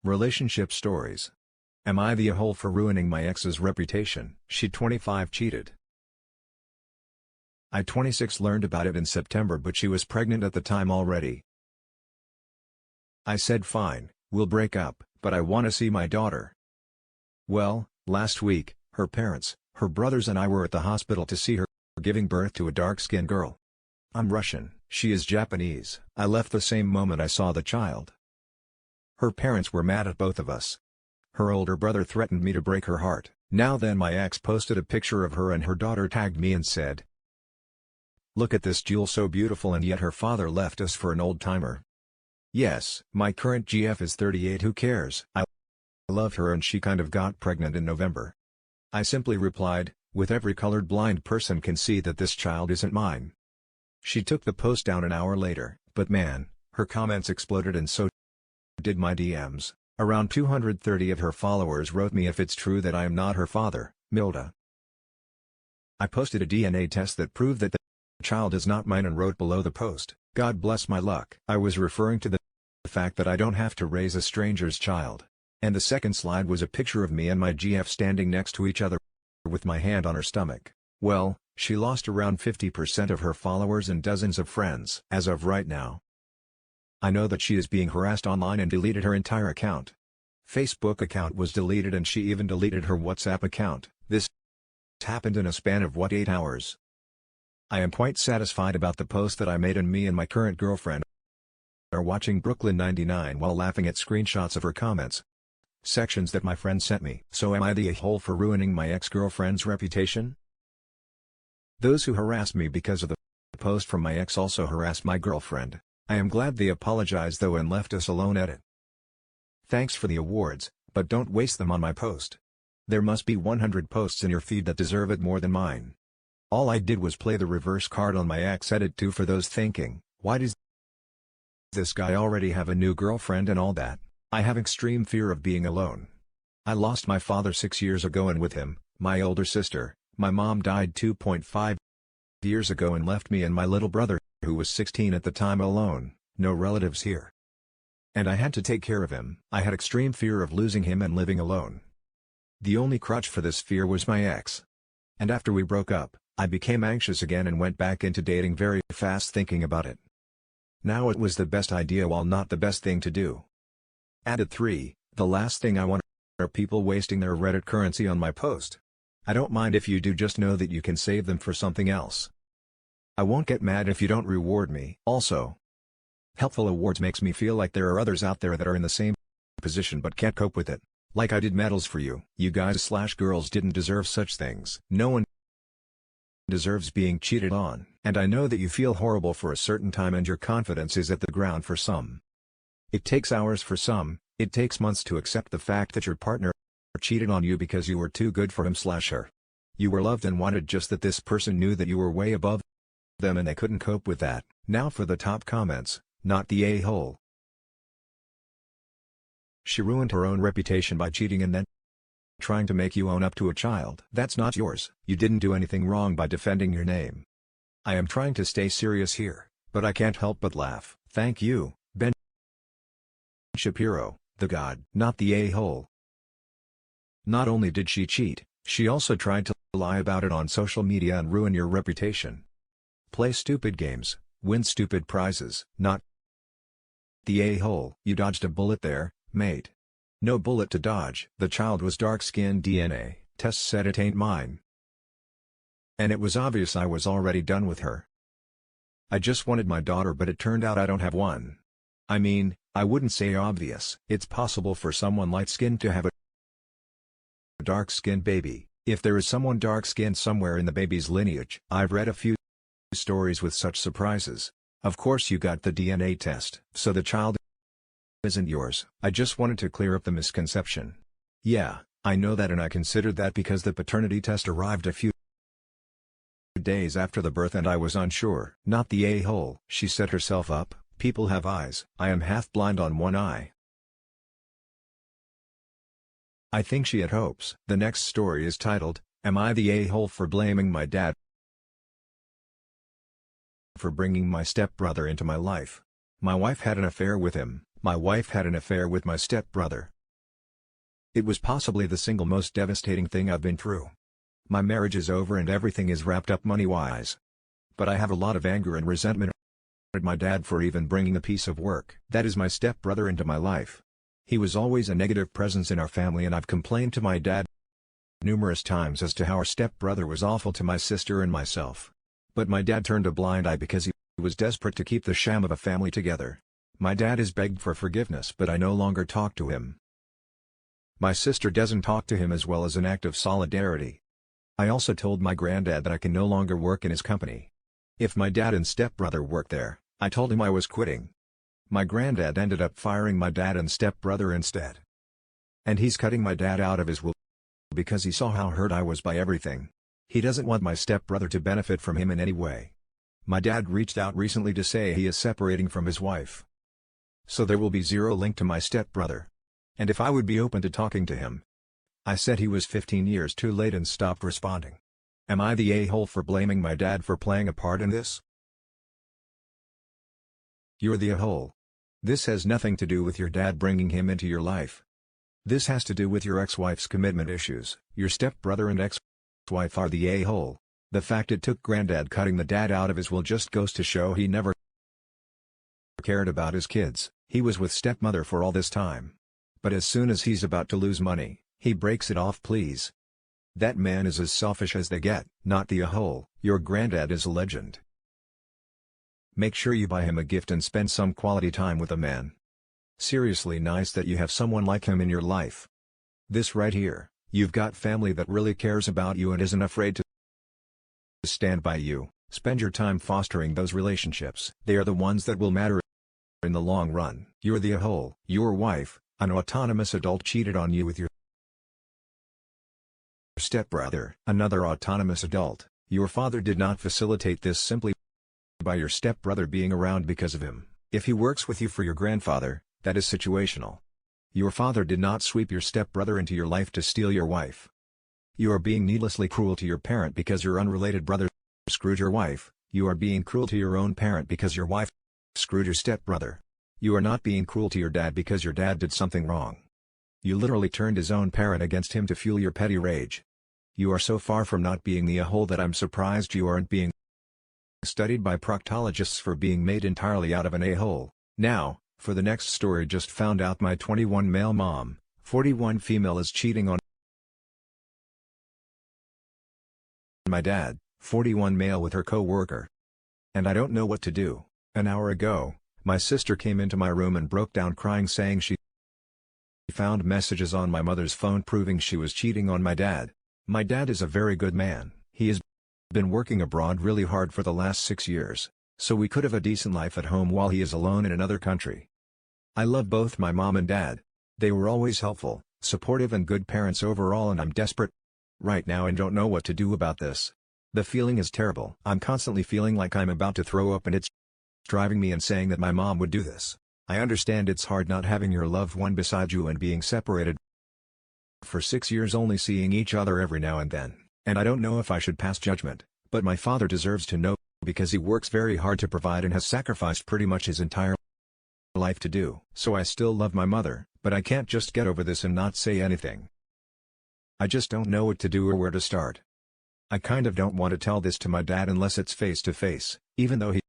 Relationship stories. Am I the a-hole for ruining my ex's reputation? She 25 cheated. I 26 learned about it in September, but she was pregnant at the time already. I said fine, we'll break up, but I want to see my daughter. Well, last week, her parents, her brothers and I were at the hospital to see her giving birth to a dark-skinned girl. I'm Russian, she is Japanese. I left the same moment I saw the child. Her parents were mad at both of us. Her older brother threatened me to break her heart. Now then, my ex posted a picture of her and her daughter, tagged me and said, "Look at this jewel, so beautiful, and yet her father left us for an old-timer." Yes, my current GF is 38, who cares? I love her and she kind of got pregnant in November. I simply replied, with every colored blind person can see that this child isn't mine. She took the post down an hour later, but man, her comments exploded and so did my DMs. Around 230 of her followers wrote me, "If it's true that I am not her father, Milda." I posted a DNA test that proved that the child is not mine and wrote below the post, "God bless my luck." I was referring to the fact that I don't have to raise a stranger's child. And the second slide was a picture of me and my GF standing next to each other with my hand on her stomach. Well, she lost around 50% of her followers and dozens of friends. As of right now, I know that she is being harassed online and deleted her entire account. Facebook account was deleted and she even deleted her WhatsApp account. This happened in a span of 8 hours. I am quite satisfied about the post that I made, and me and my current girlfriend are watching Brooklyn 99 while laughing at screenshots of her comments sections that my friend sent me. So am I the a-hole for ruining my ex-girlfriend's reputation? Those who harassed me because of the post from my ex also harassed my girlfriend. I am glad they apologized though and left us alone at it. Thanks for the awards, but don't waste them on my post. There must be 100 posts in your feed that deserve it more than mine. All I did was play the reverse card on my ex edit too, for those thinking, why does this guy already have a new girlfriend and all that? I have extreme fear of being alone. I lost my father 6 years ago, and with him, my older sister. My mom died 2.5 years ago and left me and my little brother, who was 16 at the time, alone, no relatives here. And I had to take care of him. I had extreme fear of losing him and living alone. The only crutch for this fear was my ex. And after we broke up, I became anxious again and went back into dating very fast, thinking about it. Now it was the best idea while not the best thing to do. Added 3, the last thing I want are people wasting their Reddit currency on my post. I don't mind if you do, just know that you can save them for something else. I won't get mad if you don't reward me. Also, helpful awards makes me feel like there are others out there that are in the same position but can't cope with it. Like I did medals for you. You guys/girls didn't deserve such things. No one deserves being cheated on. And I know that you feel horrible for a certain time and your confidence is at the ground for some. It takes hours for some, it takes months to accept the fact that your partner cheated on you because you were too good for him/her. You were loved and wanted, just that this person knew that you were way above them and they couldn't cope with that. Now for the top comments, not the a-hole. She ruined her own reputation by cheating and then trying to make you own up to a child. That's not yours. You didn't do anything wrong by defending your name. I am trying to stay serious here, but I can't help but laugh. Thank you, Ben Shapiro, the god. Not the a-hole. Not only did she cheat, she also tried to lie about it on social media and ruin your reputation. Play stupid games, win stupid prizes. Not the a-hole. You dodged a bullet there, mate. No bullet to dodge. The child was dark-skinned. DNA tests said it ain't mine. And it was obvious I was already done with her. I just wanted my daughter, but it turned out I don't have one. I mean, I wouldn't say obvious. It's possible for someone light-skinned to have a dark-skinned baby, if there is someone dark-skinned somewhere in the baby's lineage. I've read a few stories with such surprises. Of course you got the DNA test, so the child isn't yours. I just wanted to clear up the misconception. Yeah, I know that, and I considered that because the paternity test arrived a few days after the birth and I was unsure. Not the a-hole. She set herself up. People have eyes. I am half blind on one eye. I think she had hopes. The next story is titled, "Am I the a-hole for blaming my dad for bringing my stepbrother into my life? My wife had an affair with him. My wife had an affair with my stepbrother. It was possibly the single most devastating thing I've been through. My marriage is over and everything is wrapped up money-wise. But I have a lot of anger and resentment at my dad for even bringing a piece of work. That is my stepbrother into my life. He was always a negative presence in our family and I've complained to my dad numerous times as to how our stepbrother was awful to my sister and myself. But my dad turned a blind eye because he was desperate to keep the sham of a family together. My dad has begged for forgiveness but I no longer talk to him. My sister doesn't talk to him as well as an act of solidarity. I also told my granddad that I can no longer work in his company. If my dad and stepbrother worked there, I told him I was quitting. My granddad ended up firing my dad and stepbrother instead. And he's cutting my dad out of his will because he saw how hurt I was by everything. He doesn't want my stepbrother to benefit from him in any way. My dad reached out recently to say he is separating from his wife. So there will be zero link to my stepbrother. And if I would be open to talking to him. I said he was 15 years too late and stopped responding. Am I the a-hole for blaming my dad for playing a part in this? You're the a-hole. This has nothing to do with your dad bringing him into your life. This has to do with your ex-wife's commitment issues. Your stepbrother and ex-wife are the a-hole. The fact it took granddad cutting the dad out of his will just goes to show he never cared about his kids. He was with stepmother for all this time. But as soon as he's about to lose money, he breaks it off. Please. That man is as selfish as they get, not the a-hole. Your granddad is a legend. Make sure you buy him a gift and spend some quality time with the man. Seriously nice that you have someone like him in your life. This right here, you've got family that really cares about you and isn't afraid to stand by you. Spend your time fostering those relationships. They are the ones that will matter in the long run. You're the a-hole. Your wife, an autonomous adult, cheated on you with your stepbrother, another autonomous adult. Your father did not facilitate this simply by your stepbrother being around because of him. If he works with you for your grandfather, that is situational. Your father did not sweep your stepbrother into your life to steal your wife. You are being needlessly cruel to your parent because your unrelated brother screwed your wife. You are being cruel to your own parent because your wife screwed your stepbrother. You are not being cruel to your dad because your dad did something wrong. You literally turned his own parent against him to fuel your petty rage. You are so far from not being the a-hole that I'm surprised you aren't being studied by proctologists for being made entirely out of an a-hole. Now, for the next story. Just found out my 21 male mom, 41 female is cheating on my dad, 41 male, with her co-worker. And I don't know what to do. An hour ago, my sister came into my room and broke down crying, saying she found messages on my mother's phone proving she was cheating on my dad. My dad is a very good man. He has been working abroad really hard for the last 6 years, so we could have a decent life at home while he is alone in another country. I love both my mom and dad. They were always helpful, supportive and good parents overall, and I'm desperate right now and don't know what to do about this. The feeling is terrible. I'm constantly feeling like I'm about to throw up and it's driving me insane that my mom would do this. I understand it's hard not having your loved one beside you and being separated for 6 years, only seeing each other every now and then, and I don't know if I should pass judgment, but my father deserves to know because he works very hard to provide and has sacrificed pretty much his entire life to do. So I still love my mother, but I can't just get over this and not say anything. I just don't know what to do or where to start. I kind of don't want to tell this to my dad unless it's face to face, even though he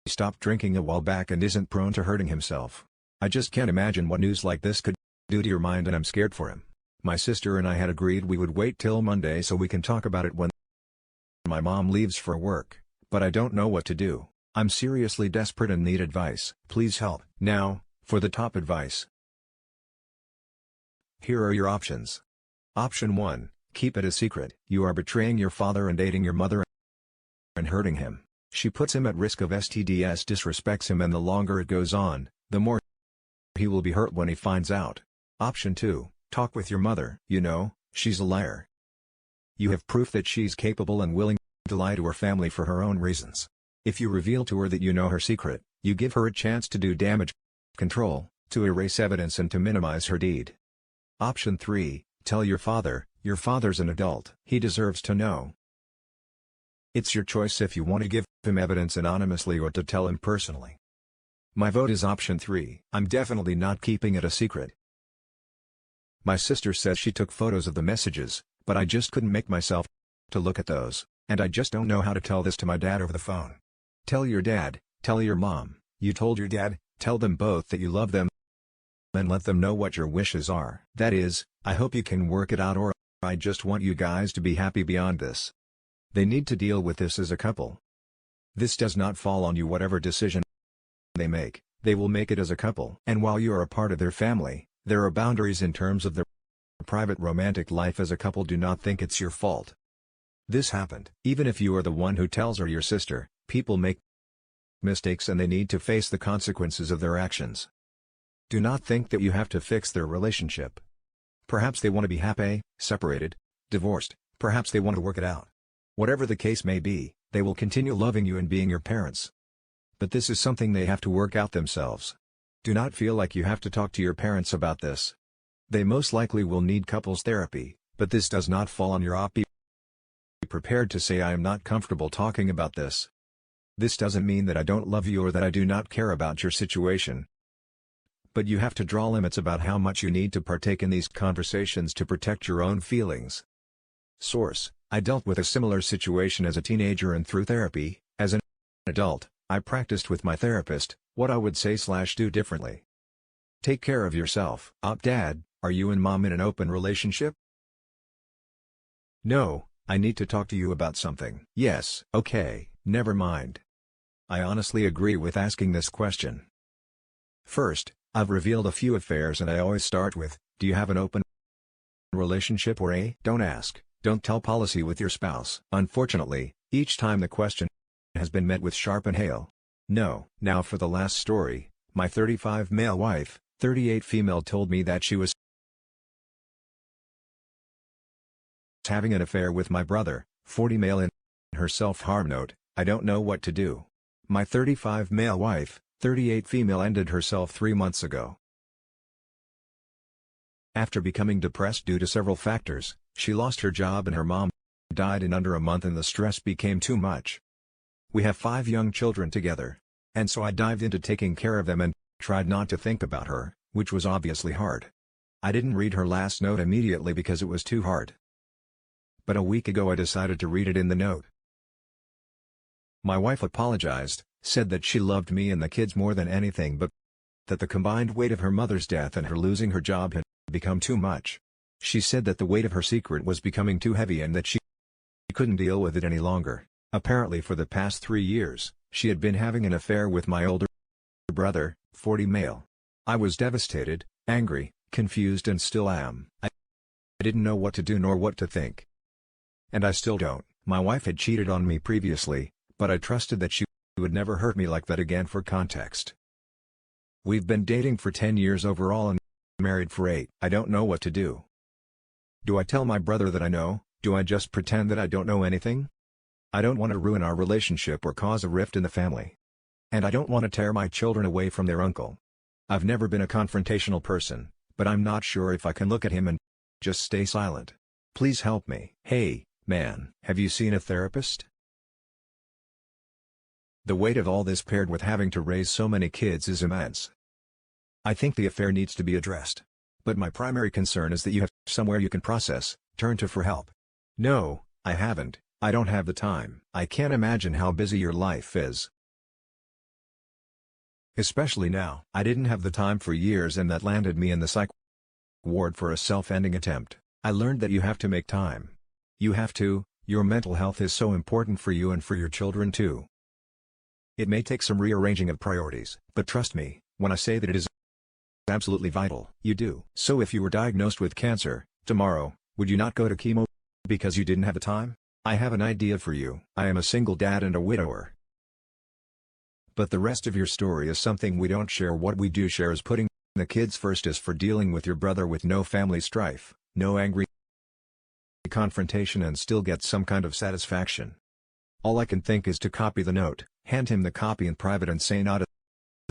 stopped drinking a while back and isn't prone to hurting himself. I just can't imagine what news like this could do to your mind, and I'm scared for him. My sister and I had agreed we would wait till Monday so we can talk about it when my mom leaves for work, but I don't know what to do. I'm seriously desperate and need advice. Please help. Now, for the top advice. Here are your options. Option 1, keep it a secret. You are betraying your father and dating your mother and hurting him. She puts him at risk of STDs, disrespects him, and the longer it goes on, the more he will be hurt when he finds out. Option 2, talk with your mother. You know, she's a liar. You have proof that she's capable and willing to lie to her family for her own reasons. If you reveal to her that you know her secret, you give her a chance to do damage control, to erase evidence and to minimize her deed. Option 3, tell your father. Your father's an adult. He deserves to know. It's your choice if you want to give him evidence anonymously or to tell him personally. My vote is option 3. I'm definitely not keeping it a secret. My sister says she took photos of the messages, but I just couldn't make myself to look at those, and I just don't know how to tell this to my dad over the phone. Tell your dad, tell your mom, you told your dad, tell them both that you love them, and let them know what your wishes are. That is, I hope you can work it out, or I just want you guys to be happy beyond this. They need to deal with this as a couple. This does not fall on you. Whatever decision they make, they will make it as a couple. And while you are a part of their family, there are boundaries in terms of their private romantic life as a couple. Do not think it's your fault. This happened. Even if you are the one who tells her, your sister, people make mistakes and they need to face the consequences of their actions. Do not think that you have to fix their relationship. Perhaps they want to be happy, separated, divorced, perhaps they want to work it out. Whatever the case may be, they will continue loving you and being your parents. But this is something they have to work out themselves. Do not feel like you have to talk to your parents about this. They most likely will need couples therapy, but this does not fall on your op. Be prepared to say, I am not comfortable talking about this. This doesn't mean that I don't love you or that I do not care about your situation. But you have to draw limits about how much you need to partake in these conversations to protect your own feelings. Source: I dealt with a similar situation as a teenager, and through therapy, as an adult, I practiced with my therapist what I would say/do differently. Take care of yourself. Dad, are you and mom in an open relationship? No, I need to talk to you about something. Yes. Okay, never mind. I honestly agree with asking this question. First, I've revealed a few affairs and I always start with, do you have an open relationship, or a don't ask, don't tell policy with your spouse. Unfortunately, each time the question has been met with sharp and hail. No. Now for the last story, my 35 male wife, 38 female told me that she was having an affair with my brother, 40 male. In her self-harm note, I don't know what to do. My 35 male wife, 38 female ended herself 3 months ago. After becoming depressed due to several factors, she lost her job and her mom died in under a month, and the stress became too much. We have 5 young children together. And so I dived into taking care of them and tried not to think about her, which was obviously hard. I didn't read her last note immediately because it was too hard. But a week ago I decided to read it in the note. My wife apologized, said that she loved me and the kids more than anything, but that the combined weight of her mother's death and her losing her job had become too much. She said that the weight of her secret was becoming too heavy and that she couldn't deal with it any longer. Apparently for the past 3 years, she had been having an affair with my older brother, 40 male. I was devastated, angry, confused, and still am. I didn't know what to do nor what to think. And I still don't. My wife had cheated on me previously, but I trusted that she would never hurt me like that again. For context, we've been dating for 10 years overall and married for 8. I don't know what to do. Do I tell my brother that I know? Do I just pretend that I don't know anything? I don't want to ruin our relationship or cause a rift in the family. And I don't want to tear my children away from their uncle. I've never been a confrontational person, but I'm not sure if I can look at him and just stay silent. Please help me. Hey, man, have you seen a therapist? The weight of all this paired with having to raise so many kids is immense. I think the affair needs to be addressed. But my primary concern is that you have somewhere you can process, turn to for help. No, I haven't. I don't have the time. I can't imagine how busy your life is. Especially now. I didn't have the time for years, and that landed me in the psych ward for a self-ending attempt. I learned that you have to make time. You have to. Your mental health is so important for you and for your children too. It may take some rearranging of priorities, but trust me, when I say that it is absolutely vital. You do. So if you were diagnosed with cancer, tomorrow, would you not go to chemo because you didn't have the time? I have an idea for you. I am a single dad and a widower. But the rest of your story is something we don't share. What we do share is putting the kids first, is for dealing with your brother with no family strife, no angry confrontation, and still get some kind of satisfaction. All I can think is to copy the note, hand him the copy in private and say not a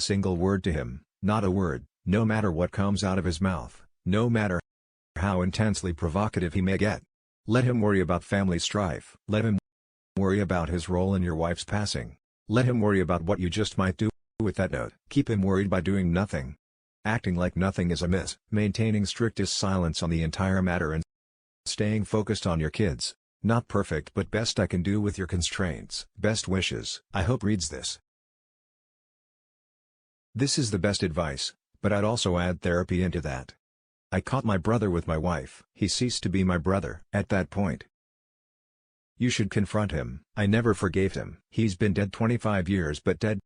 single word to him, not a word, no matter what comes out of his mouth, no matter how intensely provocative he may get. Let him worry about family strife. Let him worry about his role in your wife's passing. Let him worry about what you just might do with that note. Keep him worried by doing nothing. acting like nothing is amiss, maintaining strictest silence on the entire matter and staying focused on your kids. Not perfect but best I can do with your constraints. Best wishes. I hope reads this. This is the best advice, but I'd also add therapy into that. I caught my brother with my wife. He ceased to be my brother. At that point, you should confront him. I never forgave him. He's been dead 25 years but dead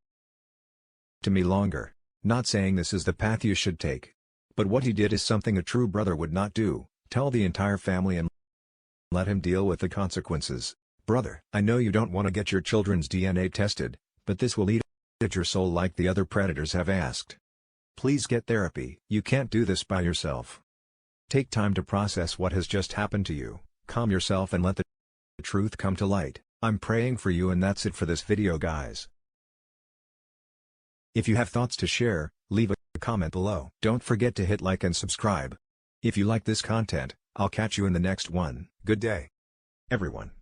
to me longer. Not saying this is the path you should take. But what he did is something a true brother would not do. Tell the entire family and let him deal with the consequences. Brother, I know you don't want to get your children's DNA tested, but this will eat at your soul like the other predators have asked. Please get therapy. You can't do this by yourself. Take time to process what has just happened to you, calm yourself and let the truth come to light. I'm praying for you and that's it for this video guys. If you have thoughts to share, leave a comment below. Don't forget to hit like and subscribe. If you like this content, I'll catch you in the next one. Good day, everyone.